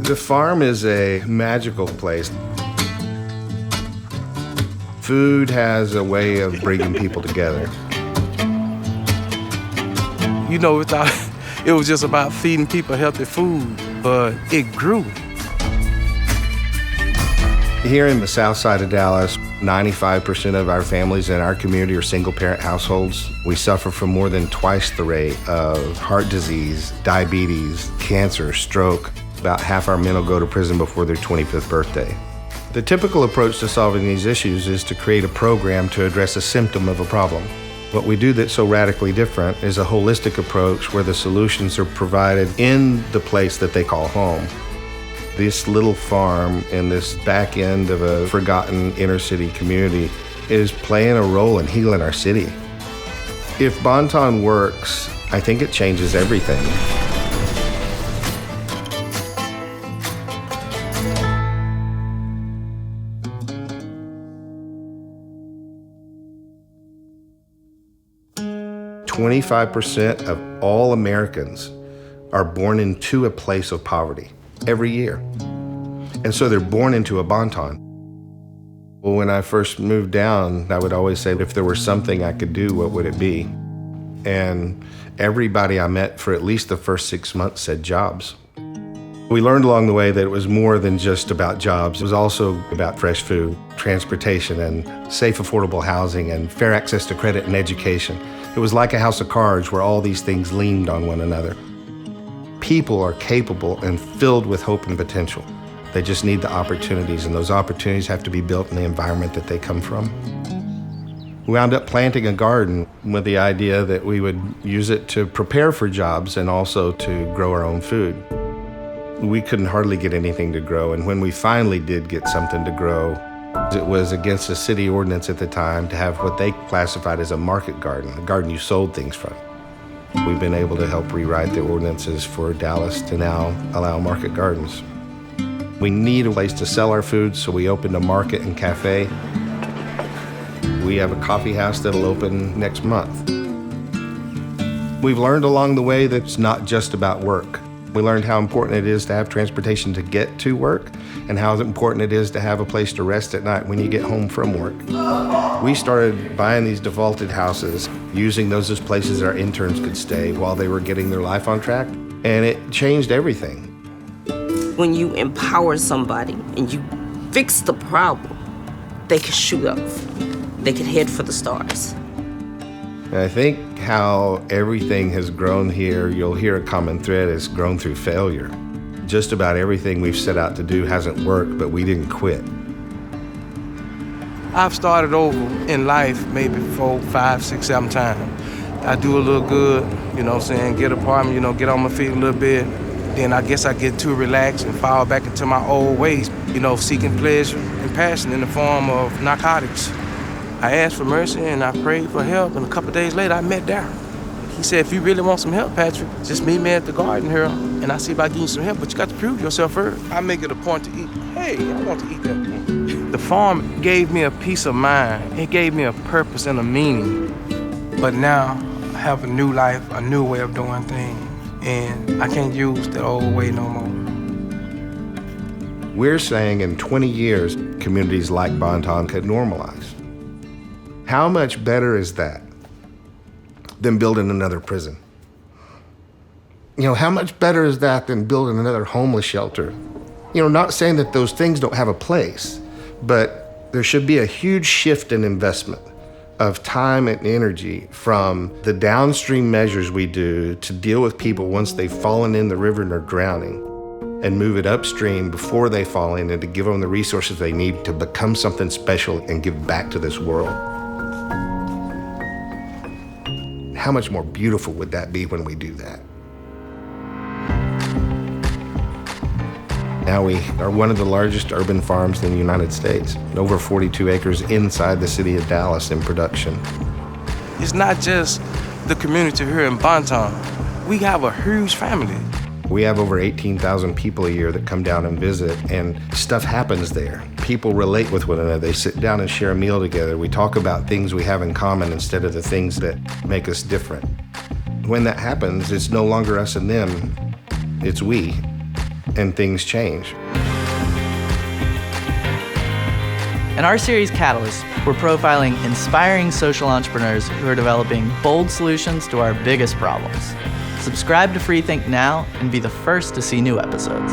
The farm is a magical place. Food has a way of bringing people together. You know, it was just about feeding people healthy food, but it grew. Here in the south side of Dallas, 95% of our families in our community are single-parent households. We suffer from more than twice the rate of heart disease, diabetes, cancer, stroke. About half our men will go to prison before their 25th birthday. The typical approach to solving these issues is to create a program to address a symptom of a problem. What we do that's so radically different is a holistic approach where the solutions are provided in the place that they call home. This little farm in this back end of a forgotten inner city community is playing a role in healing our city. If Bon-Ton works, I think it changes everything. "25% of all Americans are born into a place of poverty every year. And so they're born into a Bon-Ton." Well, when I first moved down, I would always say, if there were something I could do, what would it be? And everybody I met for at least the first 6 months said jobs. We learned along the way that it was more than just about jobs. It was also about fresh food, transportation, and safe, affordable housing, and fair access to credit and education. It was like a house of cards where all these things leaned on one another. People are capable and filled with hope and potential. They just need the opportunities, and those opportunities have to be built in the environment that they come from. We wound up planting a garden with the idea that we would use it to prepare for jobs and also to grow our own food. We couldn't hardly get anything to grow, and when we finally did get something to grow, it was against a city ordinance at the time to have what they classified as a market garden, a garden you sold things from. We've been able to help rewrite the ordinances for Dallas to now allow market gardens. We need a place to sell our food, so we opened a market and cafe. We have a coffee house that'll open next month. We've learned along the way that it's not just about work. We learned how important it is to have transportation to get to work and how important it is to have a place to rest at night when you get home from work. We started buying these defaulted houses, using those as places our interns could stay while they were getting their life on track, and it changed everything. When you empower somebody and you fix the problem, they can shoot up. They can head for the stars. And I think how everything has grown here, you'll hear a common thread, is grown through failure. Just about everything we've set out to do hasn't worked, but we didn't quit. I've started over in life maybe 4, 5, 6, 7 times. I do a little good, you know what I'm saying, get an apartment, you know, get on my feet a little bit. Then I guess I get too relaxed and fall back into my old ways, you know, seeking pleasure and passion in the form of narcotics. I asked for mercy and I prayed for help, and a couple of days later I met Darryl. He said, "If you really want some help, Patrick, just meet me at the garden here and I'll see about getting you some help, but you got to prove yourself first." I make it a point to eat. Hey, I want to eat that. The farm gave me a peace of mind. It gave me a purpose and a meaning. But now I have a new life, a new way of doing things, and I can't use that old way no more. We're saying in 20 years, communities like Bon-Ton could normalize. How much better is that than building another prison? You know, how much better is that than building another homeless shelter? You know, not saying that those things don't have a place, but there should be a huge shift in investment of time and energy from the downstream measures we do to deal with people once they've fallen in the river and are drowning, and move it upstream before they fall in, and to give them the resources they need to become something special and give back to this world. How much more beautiful would that be when we do that? Now we are one of the largest urban farms in the United States, over 42 acres inside the city of Dallas in production. It's not just the community here in Bon-Ton. We have a huge family. We have over 18,000 people a year that come down and visit, and stuff happens there. People relate with one another. They sit down and share a meal together. We talk about things we have in common instead of the things that make us different. When that happens, it's no longer us and them, it's we. and things change. In our series Catalyst, we're profiling inspiring social entrepreneurs who are developing bold solutions to our biggest problems. Subscribe to Freethink now and be the first to see new episodes.